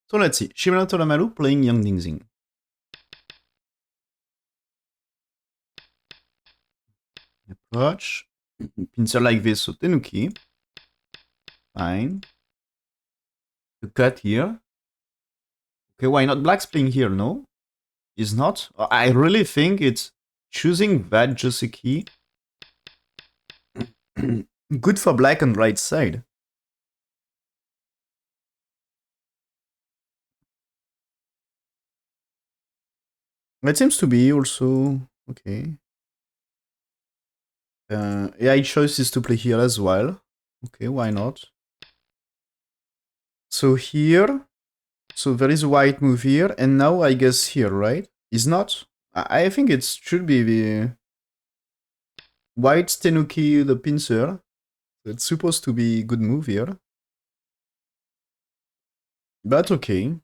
So let's see. Shibano Toramaru playing young Dingxin. Approach. Pincer like this, so Tenuki. Fine. The cut here. Okay, why not? Black's playing here, no? Is not? I really think it's choosing that Joseki. Good for black on right side. That seems to be also okay. AI choice is to play here as well. Okay, why not? So here, so there is a white move here, and now I guess here, right? Is not? I think it should be the white Tenuki the pincer. It's supposed to be a good move here. But okay.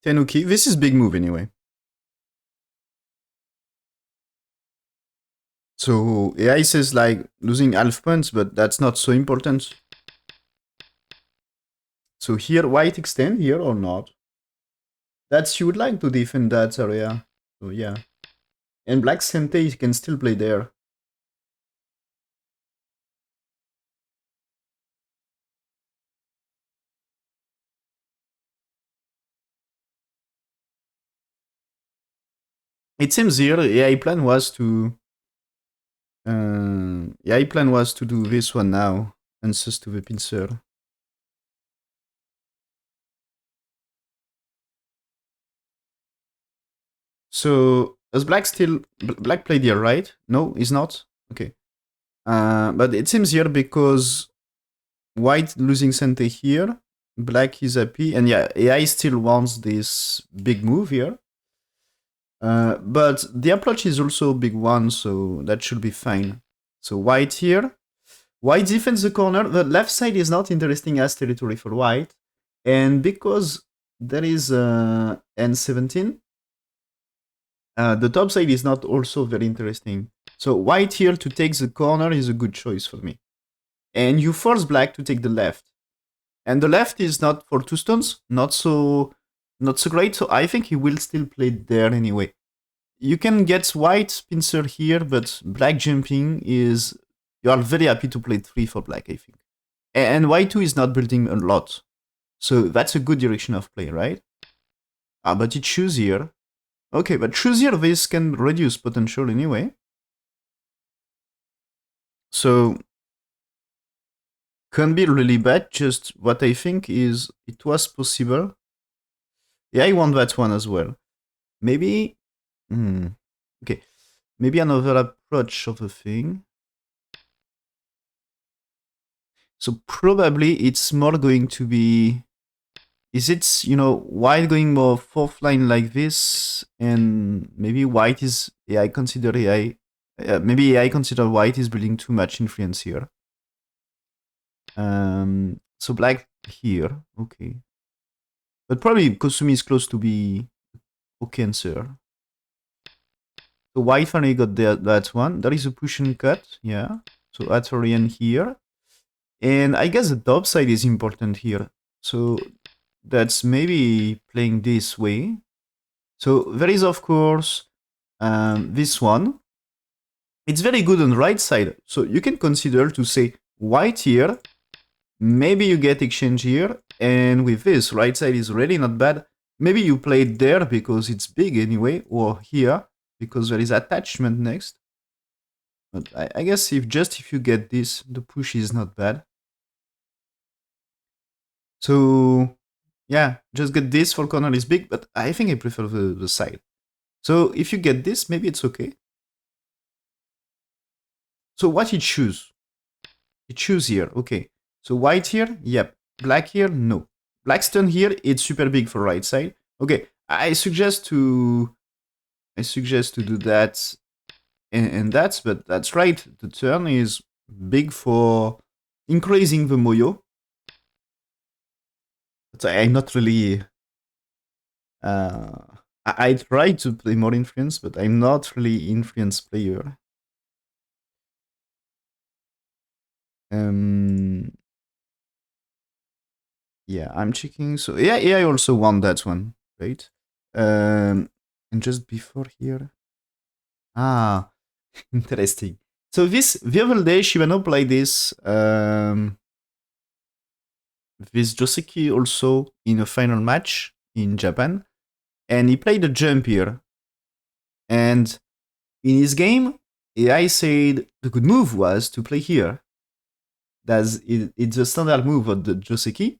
Tenuki, this is big move anyway. So AI says like losing half points, but that's not so important. So here, white extend here or not? That's you would like to defend that area. So yeah. And black Sente can still play there. It seems here AI plan was to AI plan was to do this one now, answers to the pincer. So does black still black played here, right? No, he's not. Okay. But it seems here because white losing center here, black is happy, and yeah, AI still wants this big move here. But the approach is also a big one, so that should be fine. So white here. White defends the corner. The left side is not interesting as territory for white. And because there is N17, the top side is not also very interesting. So white here to take the corner is a good choice for me. And you force black to take the left. And the left is not for two stones, not so great. So I think he will still play there anyway. You can get white pincer here, but black jumping is you are very happy to play 3 for black, I think. And y2 is not building a lot. So that's a good direction of play, right? Ah, but it choose here. Okay, but choose here, this can reduce potential anyway. So can be really bad, just what I think is it was possible. Yeah, I want that one as well. Maybe... okay. Maybe another approach of the thing. So probably it's more going to be... Is it, you know, white going more fourth line like this, and maybe white is AI consider AI. Maybe AI consider white is building too much influence here. So black here, okay. But probably Kosumi is close to be okay answer. So white finally got that one. There is a push and cut, yeah. So Atorian here. And I guess the top side is important here. So that's maybe playing this way. So there is, of course, this one. It's very good on the right side. So you can consider to say white here. Maybe you get exchange here. And with this, right side is really not bad. Maybe you play it there because it's big anyway. Or here because there is attachment next. But I guess if you get this, the push is not bad. So yeah, just get this for corner is big, but I think I prefer the side. So if you get this, maybe it's okay. So what you choose? You choose here, okay. So white here, yep. Black here, no. Black stone here, it's super big for right side. Okay, I suggest to do that and that, but that's right. The turn is big for increasing the moyo. But I'm not really. I try to play more influence, but I'm not really influence player. Um, Yeah, I'm checking. So yeah, I also won that one, right? And just before here, ah, interesting. So the other day, Shibano played this Joseki also in a final match in Japan, and he played a jump here. And in his game, AI said the good move was to play here. It's a standard move of the Joseki.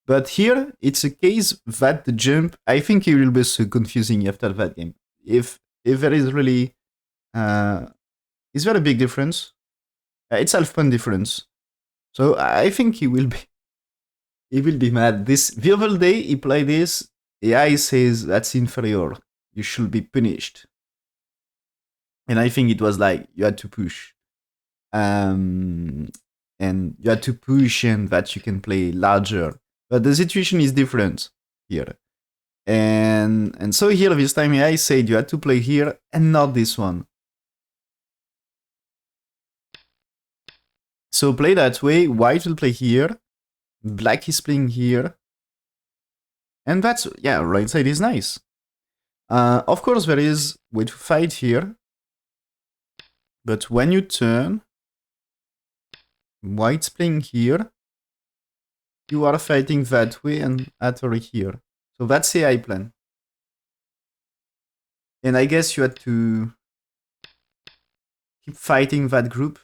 But here, it's a case that the jump, I think it will be so confusing after that game. If there is really, uh, is there a big difference? It's half point difference. So I think he will be mad. This the other day he played this. AI says that's inferior. You should be punished. And I think it was like you had to push. Um, and you had to push and that you can play larger. But the situation is different here. And so here this time I said you had to play here and not this one. So play that way. White will play here. Black is playing here. And that's, yeah, right side is nice. Of course, there is way to fight here. But when you turn, white's playing here. You are fighting that way and Atari here. So that's the AI plan. And I guess you had to keep fighting that group.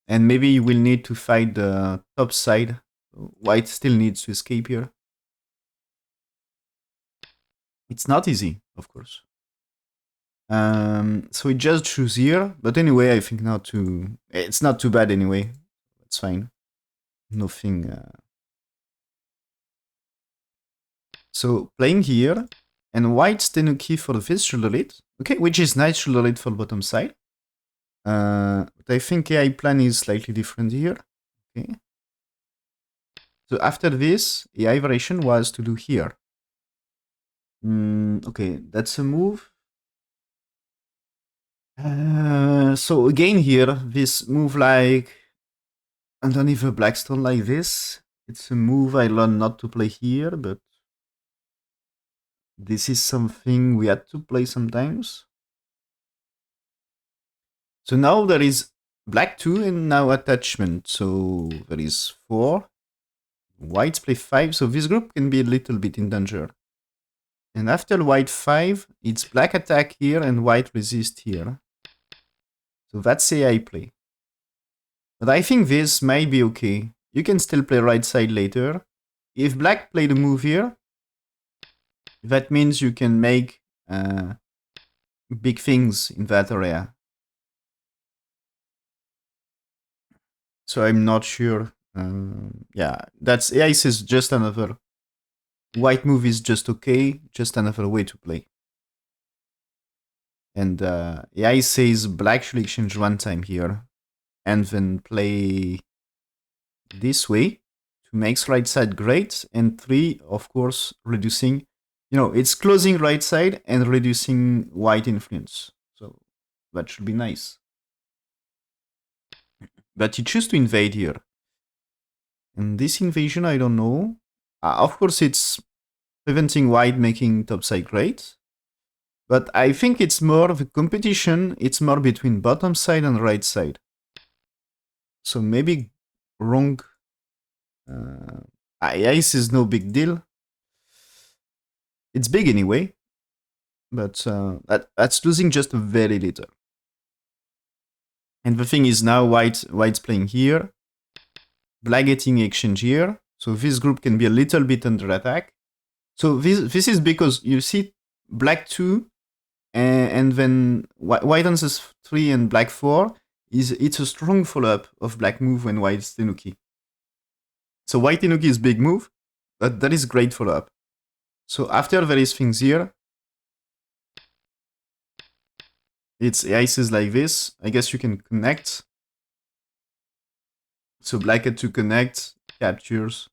And maybe you will need to fight the top side. White still needs to escape here. It's not easy, of course. So we just choose here. But anyway, I think not too... It's not too bad anyway. It's fine. Nothing... So playing here. And white's Tenuki for this shoulder lead. Okay, which is nice shoulder lead for bottom side. But I think AI plan is slightly different here. Okay. So after this, AI variation was to do here. Okay, that's a move. So again here, this move like underneath a blackstone like this. It's a move I learned not to play here, but this is something we had to play sometimes. So now there is black 2 and now attachment. So there is 4. Whites play 5, so this group can be a little bit in danger. And after white 5, it's black attack here and white resist here. So that's AI play. But I think this might be okay. You can still play right side later. If black played a move here, that means you can make big things in that area. So I'm not sure. Yeah, that's AI says just another. White move is just okay, just another way to play. And AI says black should exchange one time here and then play this way to make right side great. And 3, of course, reducing, it's closing right side and reducing white influence. So that should be nice. But you choose to invade here. And this invasion, I don't know. Of course, it's preventing white making topside great. But I think it's more of a competition. It's more between bottom side and right side. So maybe wrong. Ice is no big deal. It's big anyway. But that's losing just very little. And the thing is now white's playing here. Black getting exchange here. So this group can be a little bit under attack. So this is because you see black 2 and then white answers 3 and black 4. It's a strong follow-up of black move when white's Tenuki. So white Tenuki is big move, but that is great follow-up. So after there is things here, it's aces like this. I guess you can connect. So black had to connect, captures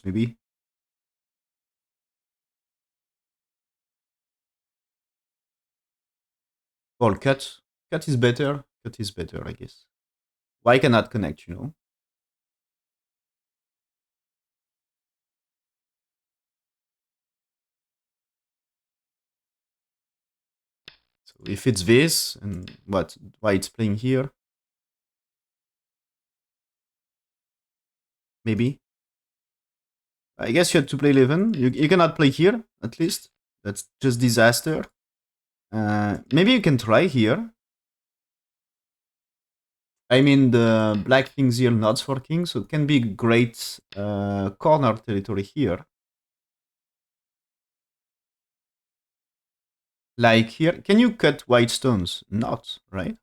maybe. Or cut. Cut is better, I guess. Why cannot connect, you know? So if it's this, and what? Why it's playing here? Maybe. I guess you had to play 11. You cannot play here, at least. That's just disaster. Maybe you can try here. I mean, the black thing's here not working, so it can be great corner territory here. Like here, can you cut white stones? Not, right?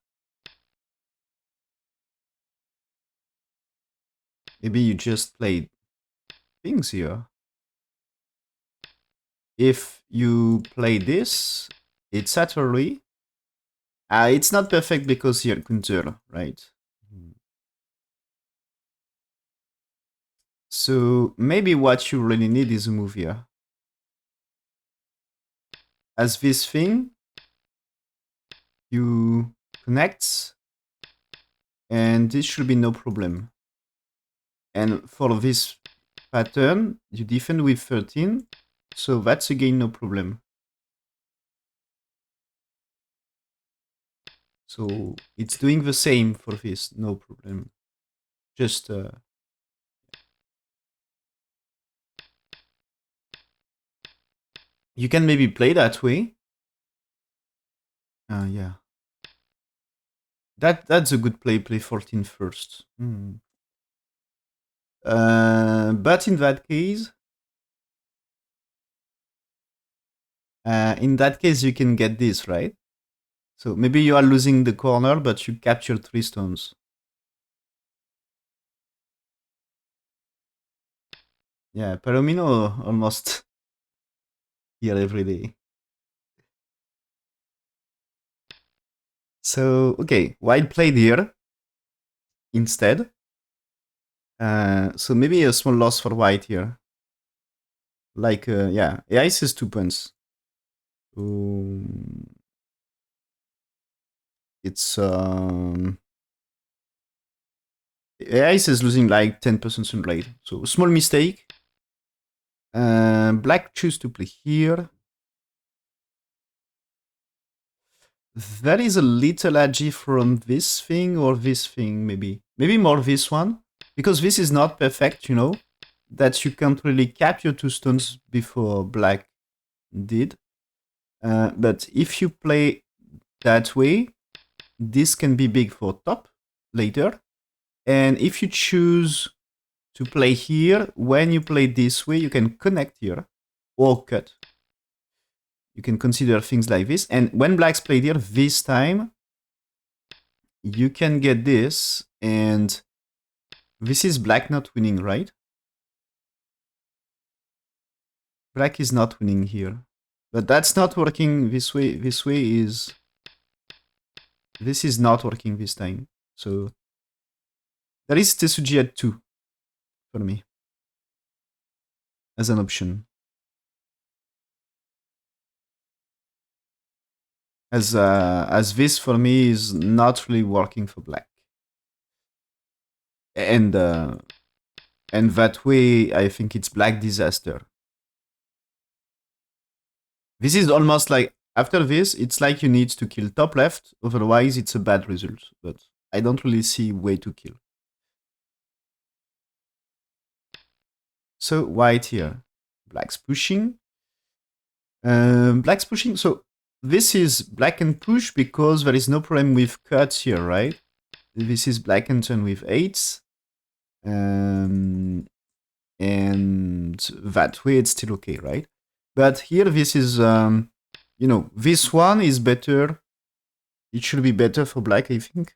Maybe you just play things here. If you play this, it's Saturday. It's not perfect because here, Kunter, right? So maybe what you really need is a move here. As this thing, you connect, and this should be no problem. And for this pattern, you defend with 13, so that's again no problem. So it's doing the same for this, no problem. Just you can maybe play that way. Yeah. That's a good play. Play 14 first. But in that case, you can get this, right? So maybe you are losing the corner, but you capture 3 stones. Yeah, Palomino almost here every day. So, okay, white played here instead. So maybe a small loss for white here. Like, yeah, ace is 2 points. It's, ace is losing like 10% sunlight. So, small mistake. Black choose to play here. That is a little edgy from this thing or this thing, maybe. Maybe more this one. Because this is not perfect, you know. That you can't really capture 2 stones before black did. But if you play that way, this can be big for top later. And if you choose to play here, when you play this way, you can connect here or cut. You can consider things like this. And when blacks played here, this time, you can get this. And this is black not winning, right? Black is not winning here. But that's not working this way. This way is... This is not working this time. So there is Tetsuji at 2 for me as an option. As this for me is not really working for black. And that way I think it's black disaster. This is almost like after this, it's like you need to kill top left, otherwise it's a bad result. But I don't really see way to kill. So white here, black's pushing. Black's pushing. So this is black and push because there is no problem with cuts here, right? This is black and turn with 8s. And that way it's still okay, right? But here this is, you know, this one is better. It should be better for black, I think.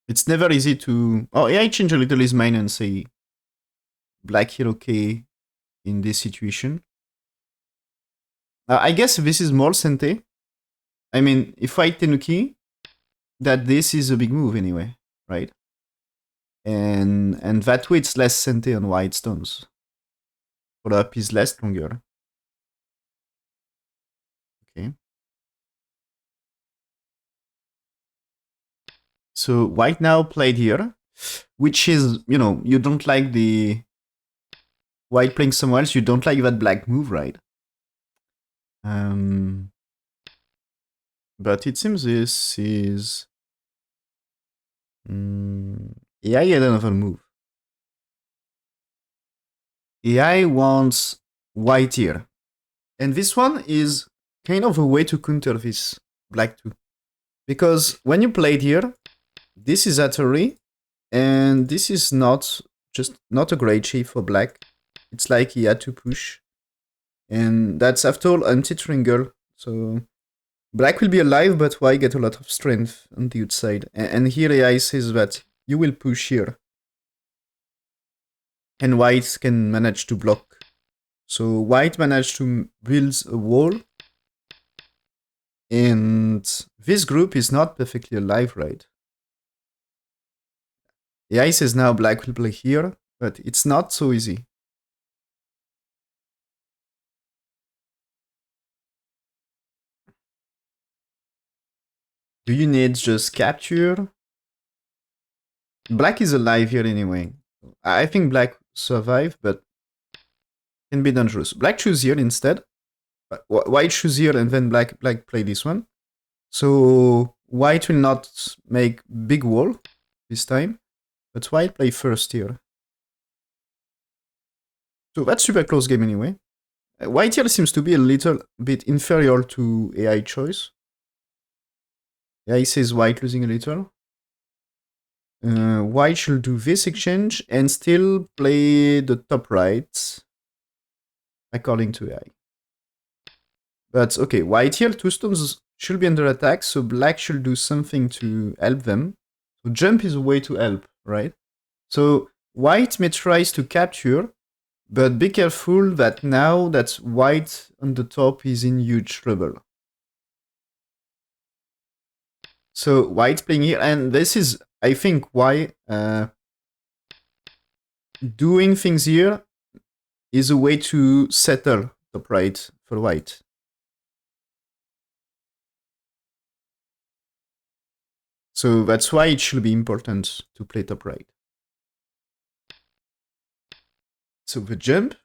It's never easy to... Oh, yeah, I change a little his mind and say black here okay in this situation. I guess this is more sente. I mean, if I tenuki, that this is a big move anyway, right? And that way it's less sente on white stones. Follow up is less stronger. Okay. So white now played here, which is, you don't like the white playing somewhere else. You don't like that black move, right? But it seems this is... AI had another move. AI wants white here. And this one is kind of a way to counter this black too. Because when you played here, this is Atari, and this is not a great shape for black. It's like he had to push. And that's after all anti-triangle. So black will be alive, but white get a lot of strength on the outside. And here AI says that you will push here. And white can manage to block. So white managed to build a wall. And this group is not perfectly alive, right? AI says now black will play here, but it's not so easy. Do you need just capture? Black is alive here anyway. I think black survive, but can be dangerous. Black choose here instead. White choose here and then black play this one. So white will not make big wall this time, but white play first here. So that's super close game anyway. White here seems to be a little bit inferior to AI choice. AI says white losing a little. White should do this exchange and still play the top right, according to AI. But okay, white here, two stones should be under attack, so black should do something to help them. So jump is a way to help, right? So white may try to capture, but be careful that now that white on the top is in huge trouble. So white playing here, and this is, I think, why doing things here is a way to settle top right for white. So that's why it should be important to play top right. So the jump.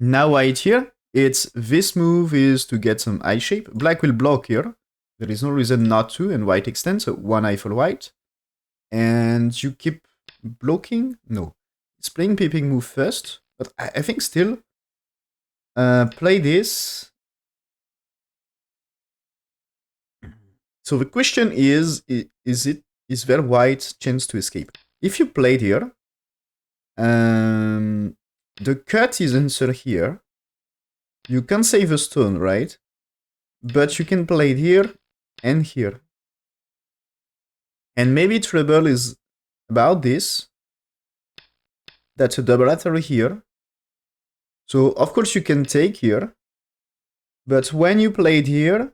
Now white here, it's this move is to get some eye shape. Black will block here. There is no reason not to, and white extends, so one eye for white. And you keep blocking? No. It's playing peeping move first, but I think still play this. So the question is there white chance to escape? If you played here, the cut is answer here. You can save a stone, right? But you can play it here and here. And maybe trouble is about this. That's a double artery here. So of course you can take here. But when you play it here,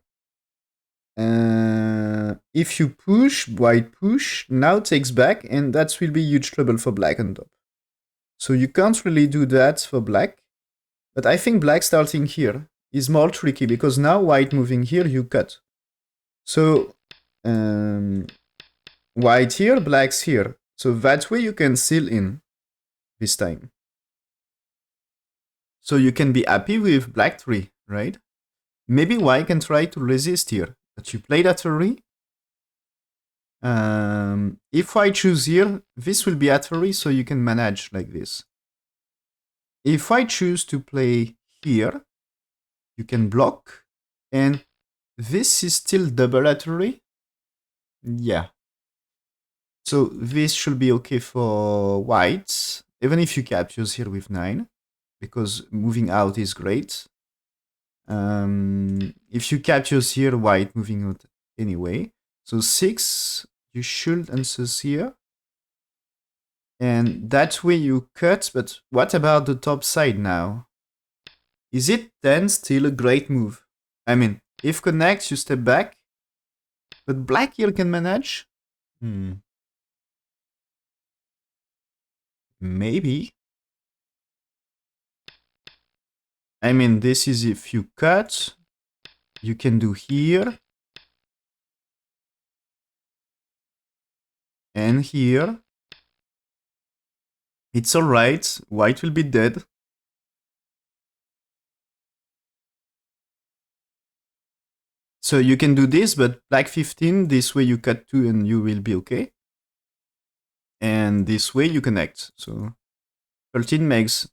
if you push, white push, now takes back, and that will be huge trouble for black on top. So you can't really do that for black. But I think black starting here is more tricky, because now white moving here, you cut. So white here, black's here. So that way you can seal in this time. So you can be happy with black 3, right? Maybe white can try to resist here. But you play that already. If I choose here, this will be Atari, so you can manage like this. If I choose to play here, you can block, and this is still double Atari. Yeah. So this should be okay for white, even if you captures here with 9, because moving out is great. If you captures here, white moving out anyway. So 6, you should answer here. And that way you cut, but what about the top side now? Is it then still a great move? I mean, if connects, you step back, but black here can manage? Maybe. I mean, this is if you cut, you can do here. And here, it's alright. White will be dead. So you can do this, but black 15, this way you cut 2 and you will be okay. And this way you connect. So 13 megs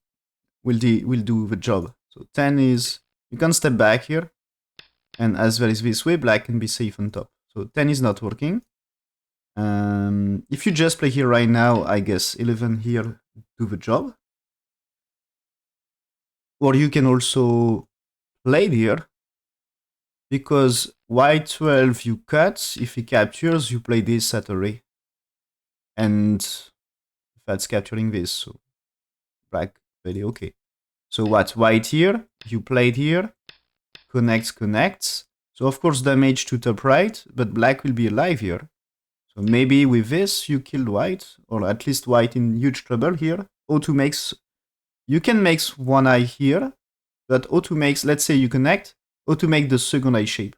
will do the job. So 10 is, you can step back here. And as well as this way, black can be safe on top. So 10 is not working. If you just play here right now, I guess 11 here do the job. Or you can also play here, because white 12 you cut, if he captures, you play this at array. And that's capturing this, so black very okay. So what, white here, you played here, connects. So of course damage to top right, but black will be alive here. So maybe with this you killed white, or at least white in huge trouble here. O2 makes, you can make one eye here, but O2 makes, let's say you connect, O2 make the second eye shape.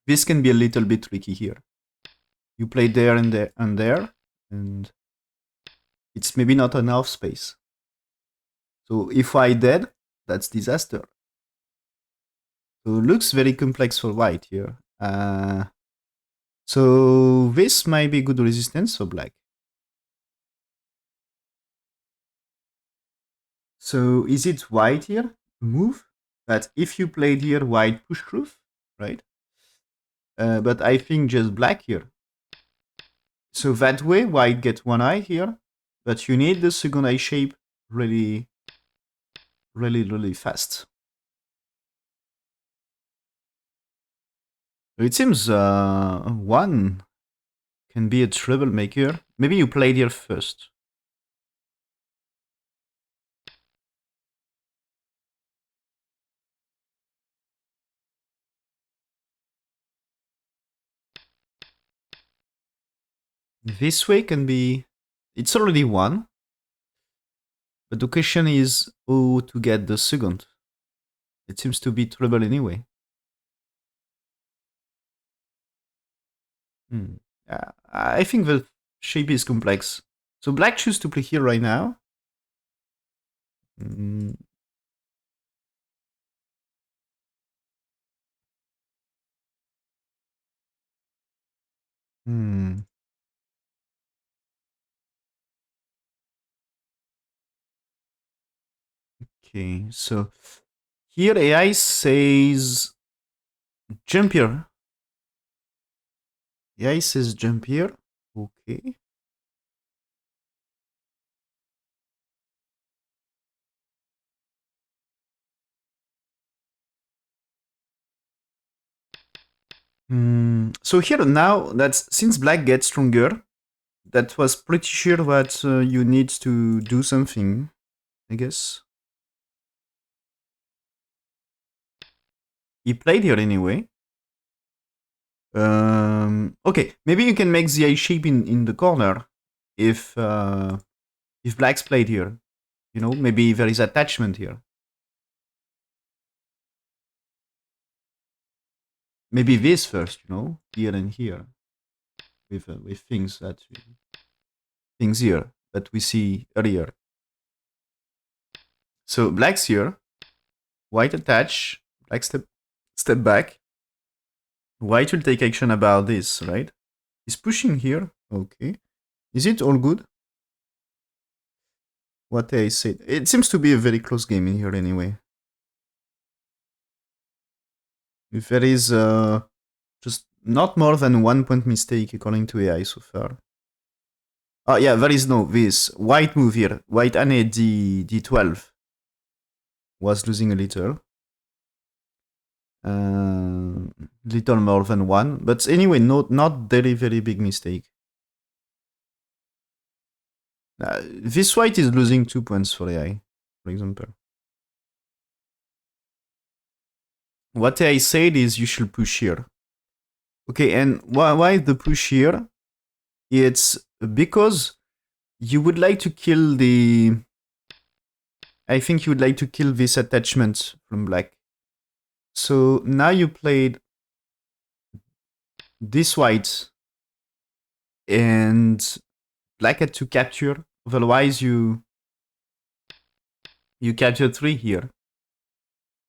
This can be a little bit tricky here. You play there and there and there, and it's maybe not enough space. So if white dead, that's disaster. So it looks very complex for white here. So this might be good resistance for black. So is it white here? Move? That if you played here, white push through, right? But I think just black here. So that way, white get one eye here, but you need the second eye shape really fast. It seems one can be a troublemaker. Maybe you played here first. This way can be... It's already one. But the question is how to get the second. It seems to be trouble anyway. I think the shape is complex. So black choose to play here right now. Mm. Hmm. Okay, so here AI says jump here. AI says jump here. Okay. So here now, that's since black gets stronger, that was pretty sure that you need to do something, I guess. He played here anyway. Okay, maybe you can make the eye shape in the corner if black's played here. You know, maybe there is attachment here. Maybe this first, you know, here and here, with things here that we see earlier. So black's here, white attach, black step back. White will take action about this, right? He's pushing here. Okay. Is it all good? What I said. It seems to be a very close game in here anyway. If there is just not more than 1 point mistake according to AI so far. Oh yeah, there is no this. White move here. White ane D12 was losing a little. Little more than 1. But anyway, not very big mistake. This white is losing 2 points for AI, for example. What I said is you should push here. Okay, and why the push here? It's because you would like to kill the... I think you would like to kill this attachment from black. So now you played this white. and black had to capture. Otherwise, you capture 3 here.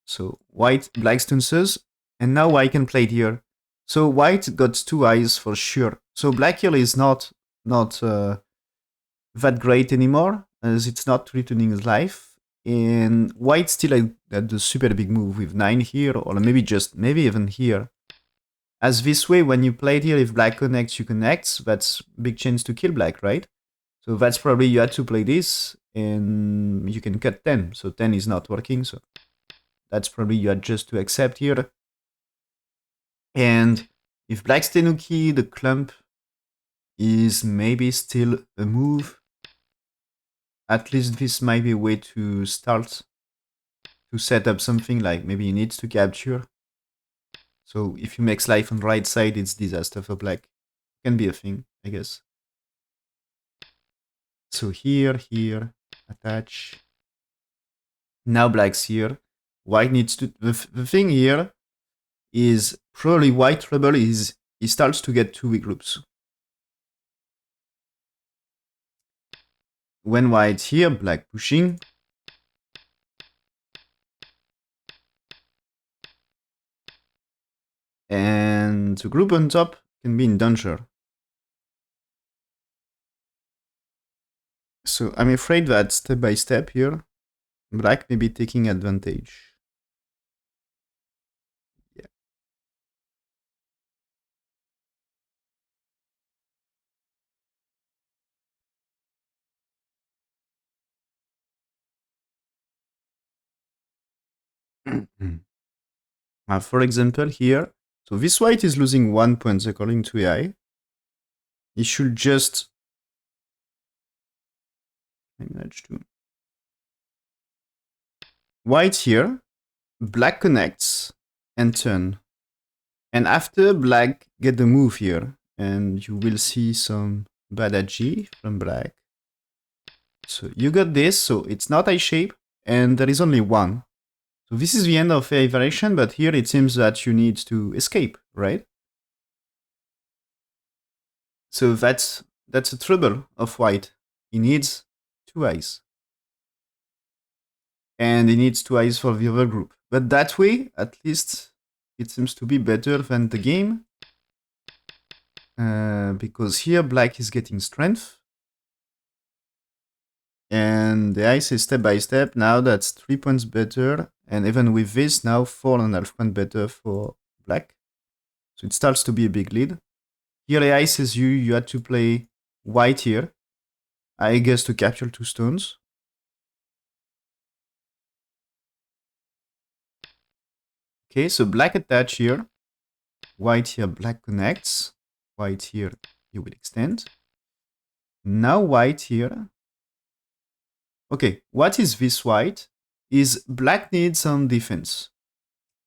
So white black stances, and now white can play it here. So white got 2 eyes for sure. So black here is not that great anymore, as it's not returning his life. And white still had the super big move with 9 here, or maybe even here. As this way, when you play it here, if black connects, you connect. That's big chance to kill black, right? So that's probably you had to play this, and you can cut 10. So 10 is not working, so that's probably you had just to accept here. And if black's Tenuki, the clump is maybe still a move. At least this might be a way to start to set up something like maybe he needs to capture. So if he makes life on the right side, it's disaster for black. Can be a thing, I guess. So here, attach. Now black's here. White needs to... The thing here is probably white trouble is he starts to get 2 weak groups. When white here, black pushing. And the group on top can be in danger. So I'm afraid that step by step here, black may be taking advantage. Yeah. For example, here, so this white is losing 1 point according to AI. He should just manage to. White here, black connects and turn. And after black get the move here, and you will see some bad agi from black. So you got this, so it's not I shape, and there is only 1. So this is the end of AI variation, but here it seems that you need to escape, right? So that's a trouble of white. He needs 2 eyes. And he needs 2 eyes for the other group. But that way, at least, it seems to be better than the game. Because here black is getting strength. And the ice is step by step. Now that's 3 points better. And even with this, now 4.5 points better for black. So it starts to be a big lead. Here AI says you had to play white here. I guess to capture 2 stones. Okay, so black attach here. White here, black connects. White here, you will extend. Now white here. Okay, what is this white? Is black needs some defense.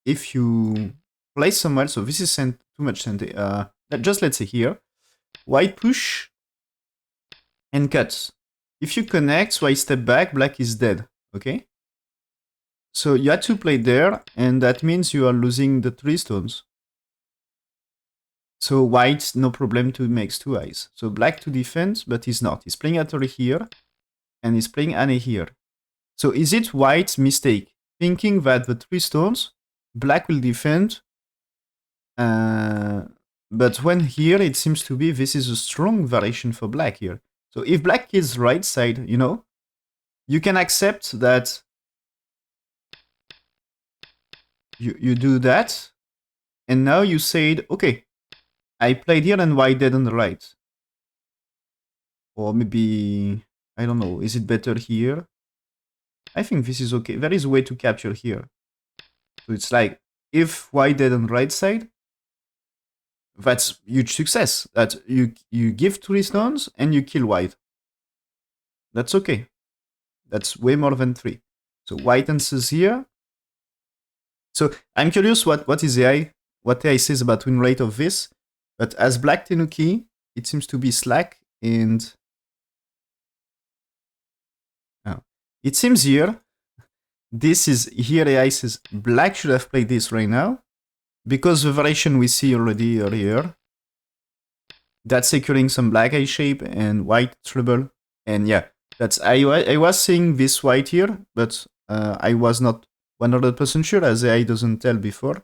If you place somewhere, so this is too much center. Just let's say here. White push and cuts. If you connect, white step back, black is dead. Okay? So you had to play there, and that means you are losing the 3 stones. So white, no problem to make 2 eyes. So black to defend, but he's not. He's playing Atari here, and he's playing Anne here. So is it white's mistake, thinking that the 3 stones, black will defend, but when here it seems to be this is a strong variation for black here. So if black is right side, you know, you can accept that you do that, and now you said, okay, I played here and white dead on the right. Or maybe, I don't know, is it better here? I think this is okay. There is a way to capture here. So it's like, if white dead on the right side, that's huge success. That you give 3 stones and you kill white. That's okay. That's way more than 3. So white answers here. So I'm curious what is AI, what AI says about win rate of this. But as black Tenuki, it seems to be slack, and it seems here, this is here AI says black should have played this right now, because the variation we see already earlier That's securing some black eye shape and white trouble. And yeah, that's I was seeing this white here, but I was not 100% sure as the eye doesn't tell before.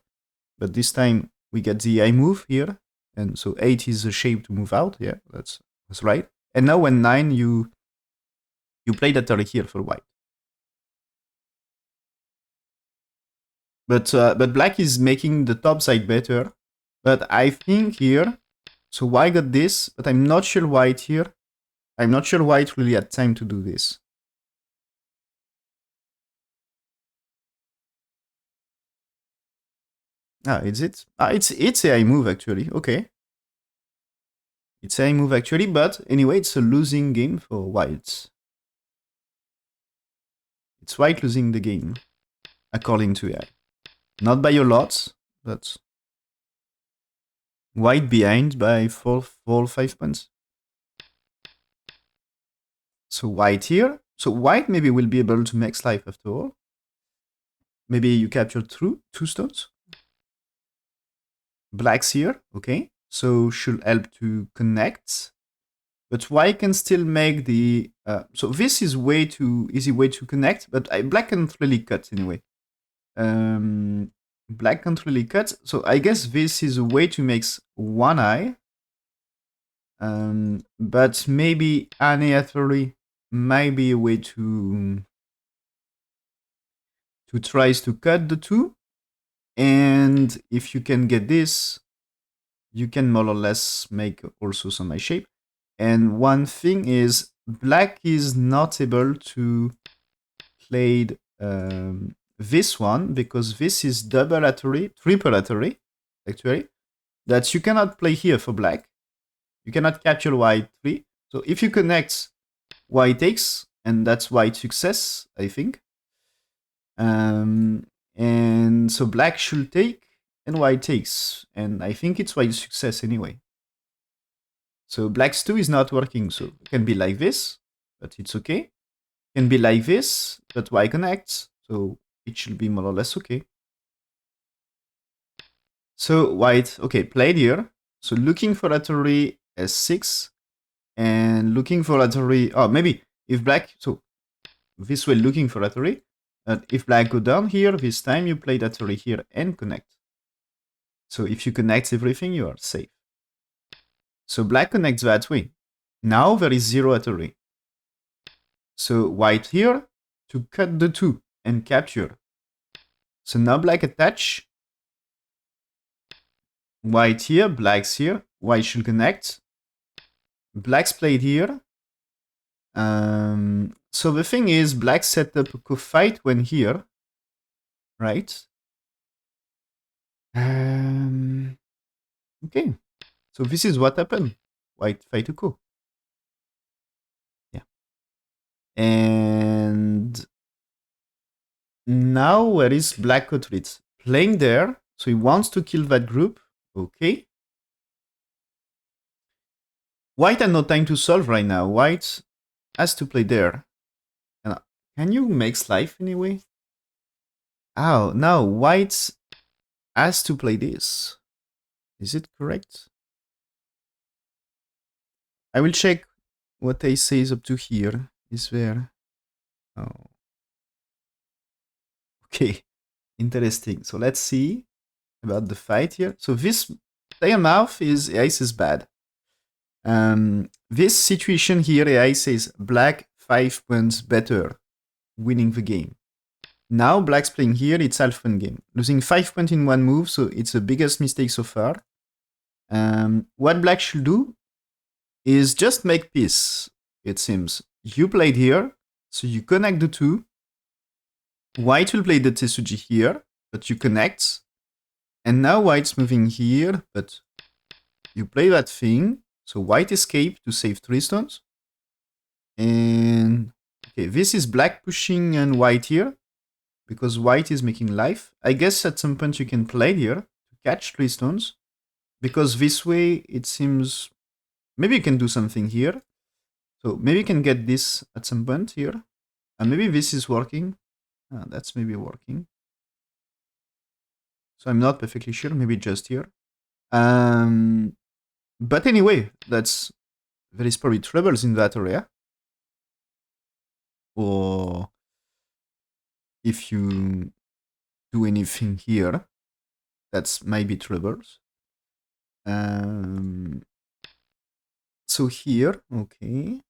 But this time we get the eye move here, and so 8 is the shape to move out. Yeah, that's right. And now when 9 you play that turret here for white. But black is making the top side better. But I think here, so white got this, but I'm not sure white here. I'm not sure white really had time to do this. Ah, is it? Ah, it's a move actually. Okay, it's a move actually, but anyway, it's a losing game for white. It's white losing the game, according to AI. Not by a lot, but white behind by 5 points. So white here. So white maybe will be able to max life after all. Maybe you capture two stones. Black's here, okay. So should help to connect. But white can still make the... so this is way too easy way to connect, but black can't really cut anyway. Black can't really cut, so I guess this is a way to make one eye. But maybe aniatory might be a way to tries to cut the two. And if you can get this, you can more or less make also some eye shape. And one thing is, black is not able to play this one because this is double atory, triple atory, actually, that you cannot play here for black. You cannot capture white 3. So if you connect, white takes, and that's white success, I think. And so black should take, and white takes. And I think it's white success anyway. So black's 2 is not working, so it can be like this, but it's okay. It can be like this, but white connects, so it should be more or less okay. So white, okay, played here. So looking for atory S6, and looking for atory, oh, maybe if black, so this way looking for atory, if black go down here, this time you play atory here and connect. So if you connect everything, you are safe. So black connects that way. Now there is 0 atory. So white here to cut the 2 and capture. So now black attach. White here, black's here. White should connect. Black's played here. So the thing is, black set up a co-fight when here, right? Okay, so this is what happened. White fight a co. Yeah. And now where is black retreat? Playing there, so he wants to kill that group. Okay. White had no time to solve right now. White has to play there. And can you make life anyway? Oh, now white has to play this. Is it correct? I will check what they say is up to here. Is there? Oh. Okay. Interesting. So let's see about the fight here. So this player mouth is ace is bad. This situation here, AI says black 5 points better, winning the game. Now black's playing here, it's half fun game. Losing 5 points in one move, so it's the biggest mistake so far. What black should do is just make peace, it seems. You played here, so you connect the two. White will play the Tetsuji here, but you connect. And now white's moving here, but you play that thing. So white escape to save 3 stones. And okay, this is black pushing and white here, because white is making life. I guess at some point you can play here to catch 3 stones, because this way it seems maybe you can do something here. So maybe you can get this at some point here, and maybe this is working. That's maybe working. So I'm not perfectly sure. Maybe just here. But anyway, there is probably troubles in that area. Or if you do anything here, that's maybe troubles. So here, okay.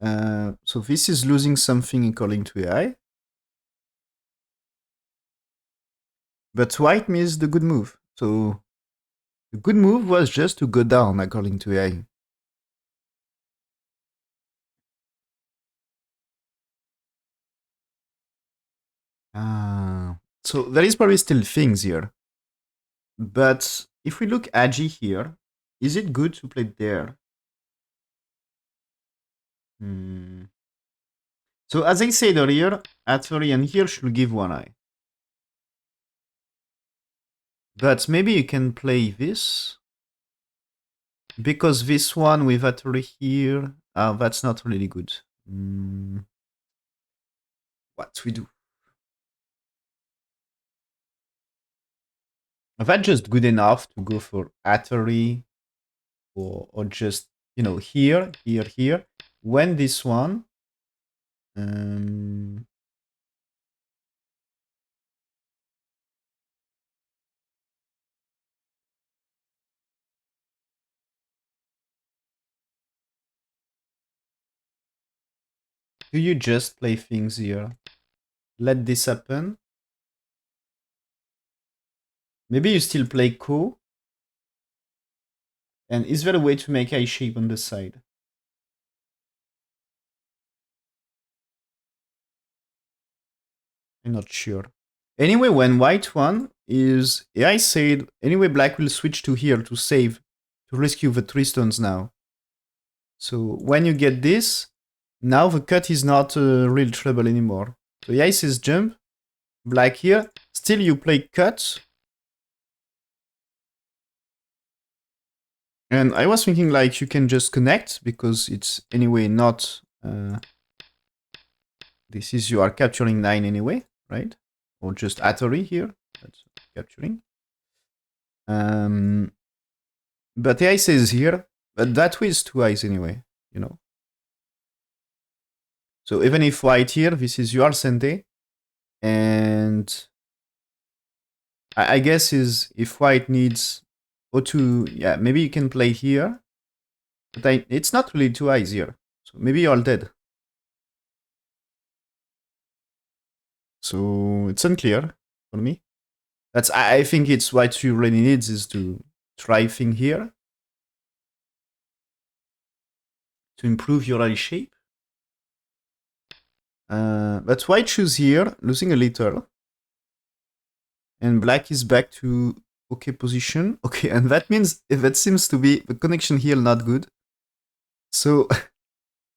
So this is losing something according to AI. But white missed the good move. So the good move was just to go down according to AI. So there is probably still things here. But if we look agi here, is it good to play there? So as I said earlier, Atari and here should give one eye. But maybe you can play this. Because this one with Atari here, that's not really good. What we do? That's just good enough to go for Atari or just, here, here, here. When this one, do you just play things here? Let this happen. Maybe you still play Ko. And is there a way to make eye shape on the side? I'm not sure. Anyway, when white one is, I said, anyway, black will switch to here to save, to rescue the 3 stones now. So when you get this, now the cut is not real trouble anymore. So yeah, says jump, black here, still you play cut. And I was thinking like you can just connect because it's anyway not, this is you are capturing 9 anyway, right? Or just Atari here, that's capturing. But AI says here, but that way is 2 eyes anyway, So even if white here, this is your sente, and I guess is if white needs O2, yeah, maybe you can play here, but it's not really 2 eyes here, so maybe you're all dead. So it's unclear for me. I think it's what you really need is to try thing here to improve your eye shape. But white choose here, losing a little. And black is back to okay position. Okay, and that means that seems to be the connection here not good. So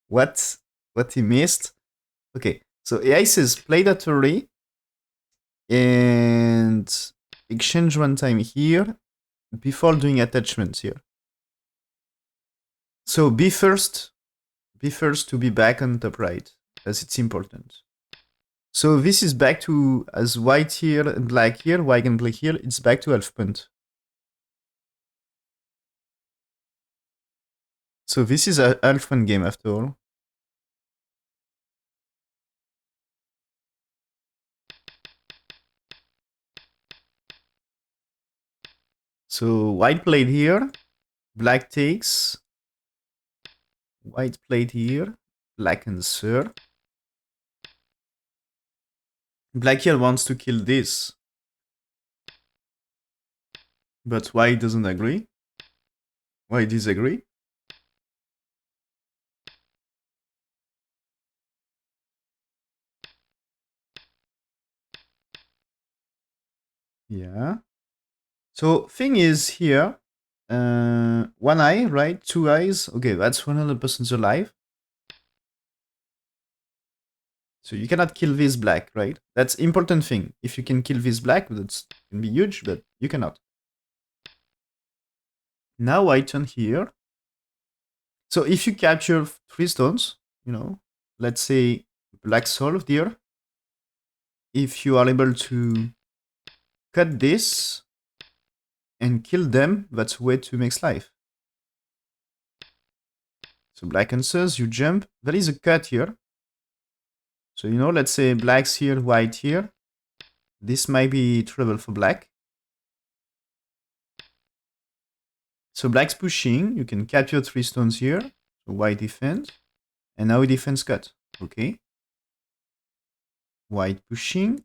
what he missed? Okay, so AI says play that array and exchange runtime here before doing attachments here. So be first to be back on top right, as it's important. So this is back to, as white here and black here, white and black here, it's back to half point. So this is a half point game after all. So white played here, black takes, white played here, black and third. Black here wants to kill this, but white doesn't agree. White disagree. Yeah. So thing is here, 1 eye, right? 2 eyes. Okay, that's 100% alive. So you cannot kill this black, right? That's important thing. If you can kill this black, that can be huge, but you cannot. Now I turn here. So if you capture 3 stones, let's say black solved here. If you are able to cut this and kill them, that's a way to make life. So black answers, you jump. There is a cut here. So, let's say black's here, white here. This might be trouble for black. So black's pushing. You can capture 3 stones here. So white defends. And now he defends cut. Okay. White pushing.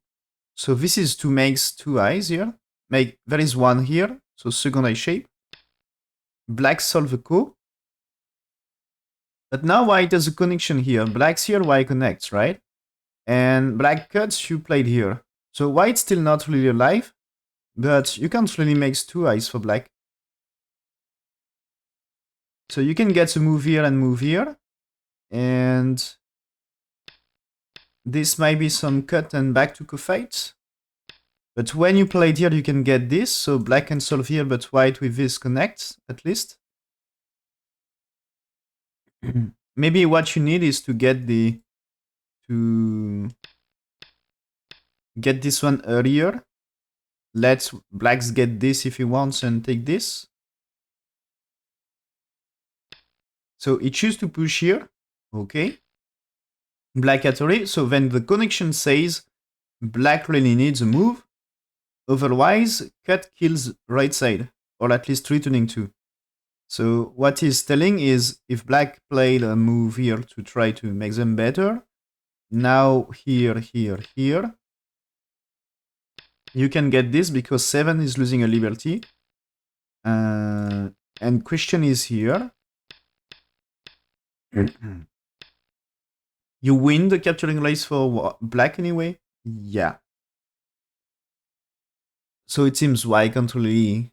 So this is to make 2 eyes here. There is 1 here. So second eye shape. Black solve the ko. But now white has a connection here. Black's here, white connects, right? And black cuts, you played here. So white's still not really alive. But you can't really make 2 eyes for black. So you can get a move here and move here. And this might be some cut and back to co-fight. But when you played here, you can get this. So black can solve here, but white with this connects, at least. Maybe what you need is to get this one earlier. Let blacks get this if he wants and take this. So he chooses to push here. Okay. Black at already. So then the connection says black really needs a move. Otherwise, cut kills right side, or at least returning 2. So what he's telling is if black played a move here to try to make them better, now here, here, here, you can get this because 7 is losing a liberty. And question is here. You win the capturing race for black anyway? Yeah. So it seems white can't really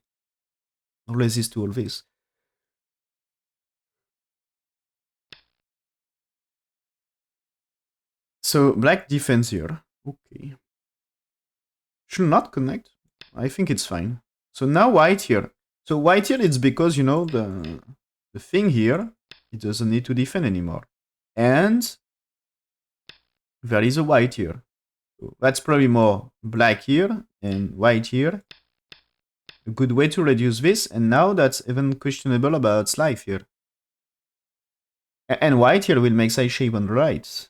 resist to all this. So black defends here. Okay. Should not connect. I think it's fine. So now white here. So white here, it's because, the thing here, it doesn't need to defend anymore. And there is a white here. So that's probably more black here and white here. A good way to reduce this. And now that's even questionable about life here. And white here will make side shape on the right.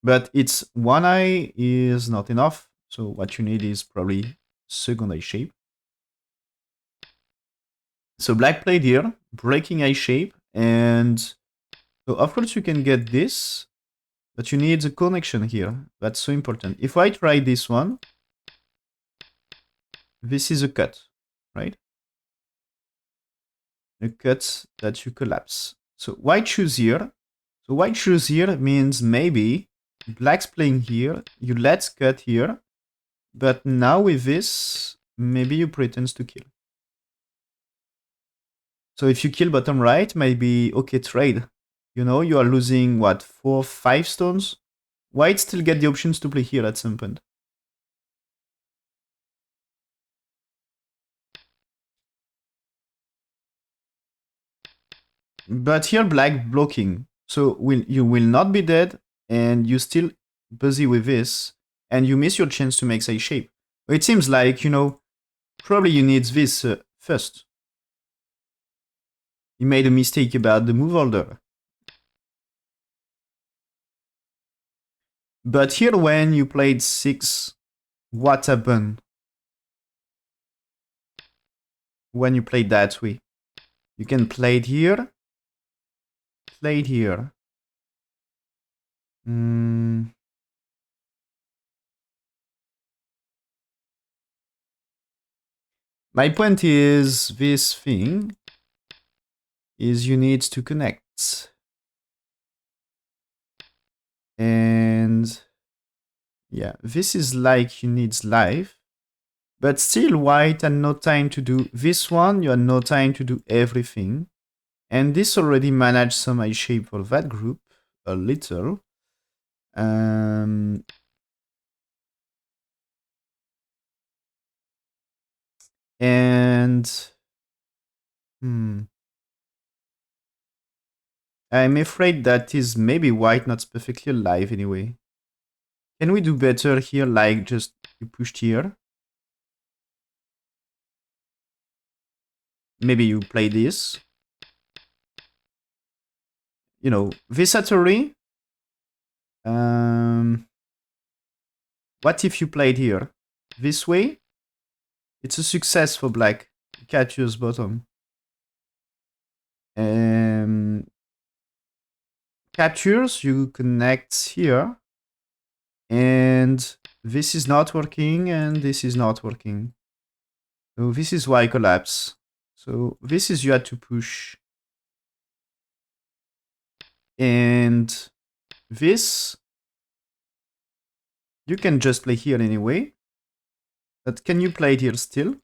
But it's 1 eye is not enough. So what you need is probably second eye shape. So black played here, breaking eye shape. And so of course you can get this. But you need the connection here. That's so important. If I try this one, this is a cut, right? A cut that you collapse. So white choose here. So white choose here means maybe black's playing here. You let's cut here. But now with this, maybe you pretend to kill. So if you kill bottom right, maybe okay, trade. You are losing what, 4, 5 stones? White still get the options to play here at some point. But here black blocking. So you will not be dead, and you still busy with this, and you miss your chance to make side shape. It seems like, probably you need this first. You made a mistake about the move order. But here when you played 6, what happened? When you played that way. You can play it here. Play it here. My point is, this thing is you need to connect. And yeah, this is like you need life. But still white had no time to do this one. You had no time to do everything. And this already managed some eye shape for that group. A little. And I'm afraid that is maybe white not perfectly alive anyway. Can we do better here, like just you pushed here? Maybe you play this. this Atari. What if you played here? This way? It's a success for black. Captures bottom. Captures, you connect here. And this is not working, and this is not working. So this is why collapse. So this is you had to push. And this, you can just play here anyway. But can you play it here still?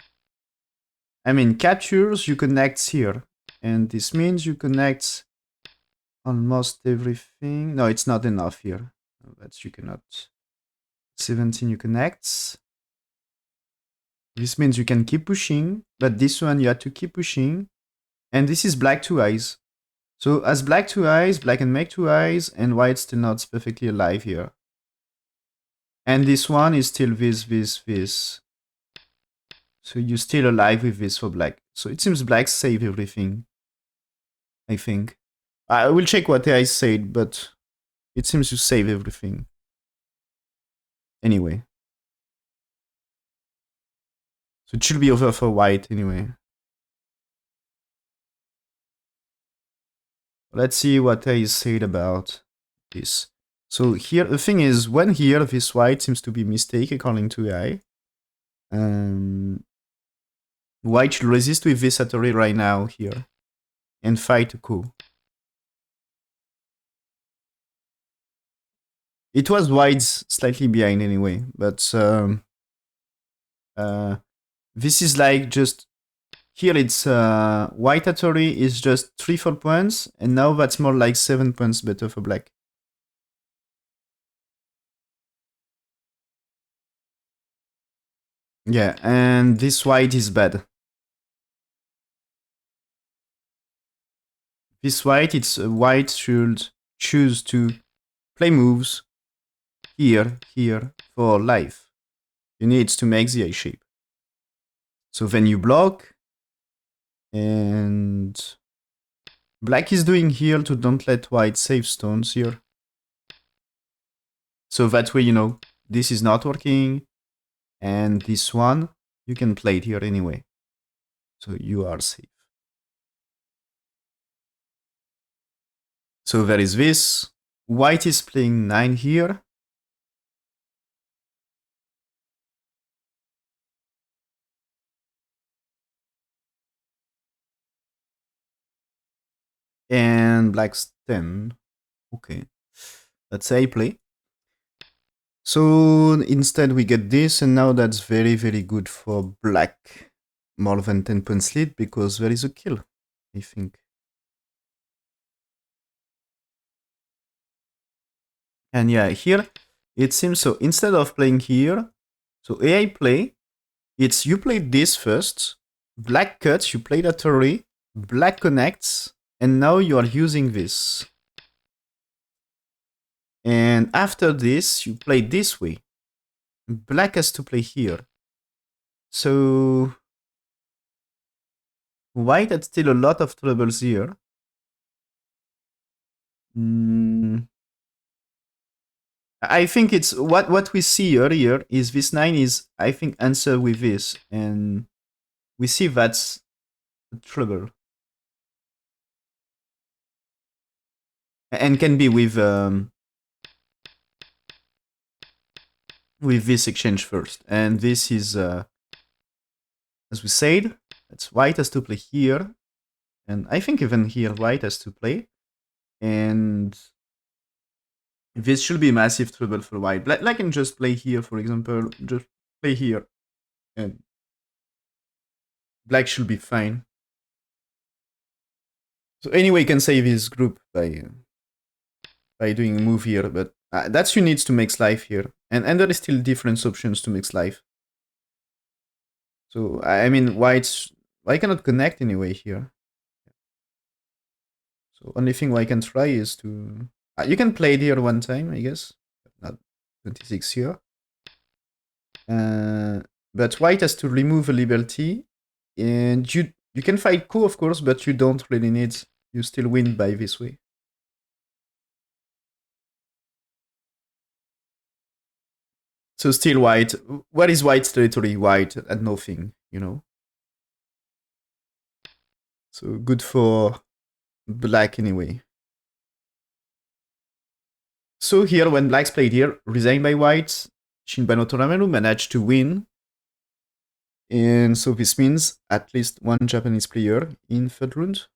I mean, captures, you connect here. And this means you connect almost everything. No, it's not enough here. That you cannot. 17 you connect. This means you can keep pushing, but this one you have to keep pushing. And this is black 2 eyes. So as black 2 eyes, black can make 2 eyes, and white still not perfectly alive here. And this one is still this. So you're still alive with this for black. So it seems black save everything, I think. I will check what I said, but it seems to save everything. Anyway. So it should be over for white anyway. Let's see what I said about this. So here, the thing is, when here, this white seems to be mistake according to AI. White should resist with this Atari right now here and fight a coup. It was white's slightly behind anyway, but this is like just here it's white Atari is just 3-4 points, and now that's more like 7 points better for black. Yeah, and this white is bad. This white, it's white should choose to play moves here for life. You need to make the A shape. So then you block, and black is doing here to don't let white save stones here. So that way, this is not working, and this one, you can play it here anyway. So you are safe. So there is this. White is playing 9 here. And black's 10. Okay. That's how I play. So instead we get this, and now that's very, very good for black. More than 10 points lead, because there is a kill, I think. And yeah, here it seems so. Instead of playing here, so AI play, it's you played this first, black cuts, you play that array, black connects, and now you are using this. And after this, you play this way. Black has to play here. So white had still a lot of troubles here. I think it's what we see earlier is this 9 is, I think, answer with this, and we see that's the trouble. And can be with this exchange first. And this is, as we said, that's white has to play here. And I think even here white has to play. And this should be massive trouble for white. Black can just play here, for example. Just play here. And black should be fine. So anyway, you can save his group by doing a move here. But that's you need to make life here. And there is still different options to mix life. So, I mean, white cannot connect anyway here. So, only thing I can try is to... you can play it here one time, I guess. Not 26 here. But white has to remove a liberty. And you can fight coup, of course, but you don't really need... You still win by this way. So still white. Where is white's territory? White at nothing, you know. So good for black anyway. So here, when blacks played here, resigned by white, Shibano Toramaru managed to win. And so this means at least one Japanese player in third round.